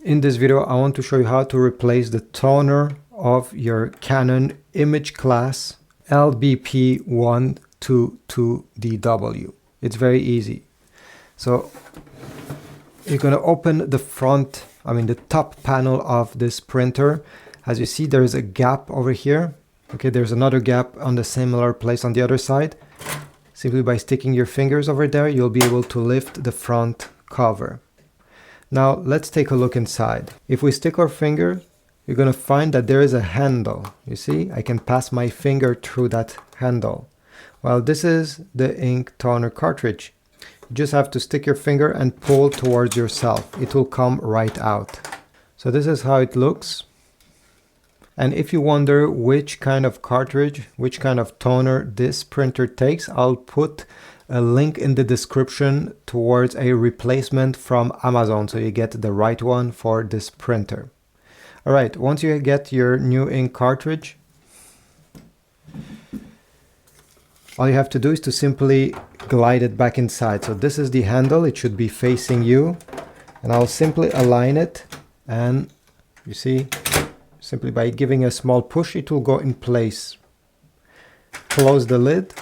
In this video, I want to show you how to replace the toner of your Canon imageCLASS LBP122dw. It's very easy. So you're going to open the top panel of this printer. As you see, there is a gap over here. Okay, there's another gap on the similar place on the other side. Simply by sticking your fingers over there, you'll be able to lift the front cover. Now let's take a look inside. If we stick our finger, you're going to find that there is a handle. You see, I can pass my finger through that handle. Well, this is the ink toner cartridge. You just have to stick your finger and pull towards yourself. It will come right out. So this is how it looks. And if you wonder which kind of cartridge, which kind of toner this printer takes, I'll put a link in the description towards a replacement from Amazon, so you get the right one for this printer. All right, once you get your new ink cartridge, all you have to do is to simply glide it back inside. So this is the handle, it should be facing you, and I'll simply align it, and you see, simply by giving a small push, it will go in place. Close the lid.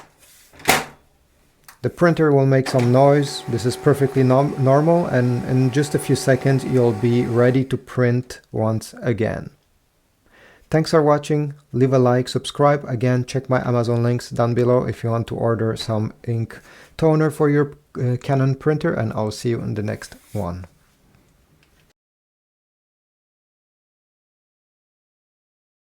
The printer will make some noise. This is perfectly normal, and in just a few seconds you'll be ready to print once again. Thanks for watching. Leave a like, subscribe. Again, check my Amazon links down below if you want to order some ink toner for your Canon printer, and I'll see you in the next one.